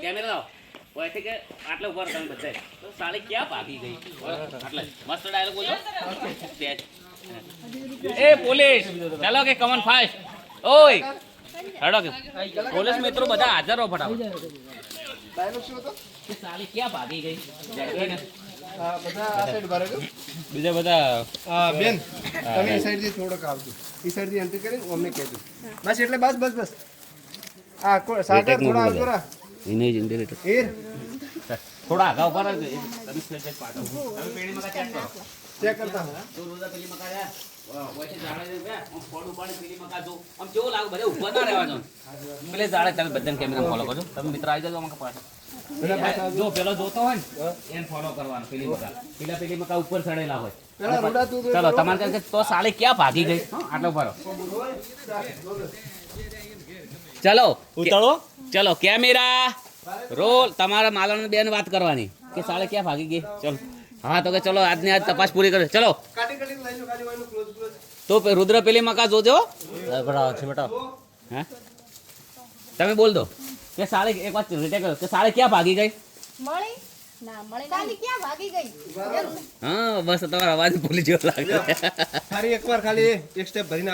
camera लाओ वैसे के आटले ऊपर તમે બધાય તો સાલે ક્યાં ભાગી ગઈ આટલે મસ્ત ડાયલોગ બોલો એ પોલીસ ચાલો કે કમન ફાસ્ટ ઓય હેડો કે પોલીસ મિત્રો બધા હાજર હો ફટાફટ ડાયલોગ શું હતો કે સાલે ક્યાં ભાગી ગઈ જઈને બધા આ સાઈડ ભરે ગયો બીજા બધા બેન તમે એ સાઈડ થી થોડોક આવજો એ સાઈડ થી એન્ટ્રી કરીને અમને કહેજો બસ એટલે બસ આ સાગર થોડા આવજો રા ઇમેજ ઇન્ડિકેટર એર થોડા આગા ઉપર તમે સ્પેસ પાડો તમે પેડી મકા ચેક કરતા તો રોજા પેલી મકા જા વૈસે જાણે દે હું ફોડું પાડી પેલી મકા જો આમ કેવો લાગે બધા ઊભા ના રહેવાનો પેલે જાણે તમે બધાને કેમેરા ફોલો કરજો તમે મિત્ર આવી જાજો મકા પાછળ જો પેલો જોતો હોય ને એને ફોલો કરવાનો પેલી મકા ઉપર ચડેલા હોય પેલા રોડા તું ચલો તમારે કે તો સાલે ક્યાં ભાગી ગઈ આટલો ભરો ચલો ઉતાળો ચલો કેમેરા રોલ તમારા માલણ બેન વાત કરવાની કે સાલે ક્યાં ભાગી ગઈ ચલો હા તો કે ચલો આજની આજ તપાસ પૂરી કરે ચલો કાટી લઈ લો ખાલી વાનું ક્લોઝ તો રુદ્ર પેલી મકા જોજો બરાબર છે બેટા હે તમે બોલ દો કે સાલે એક વાત રીટેક કરો કે સાલે ક્યાં ભાગી ગઈ મળી ના મળી કાલી ક્યાં ભાગી ગઈ હા બસ તમારો અવાજ ભૂલી જેવો લાગે ખાલી એકવાર ખાલી એક સ્ટેપ ભરીને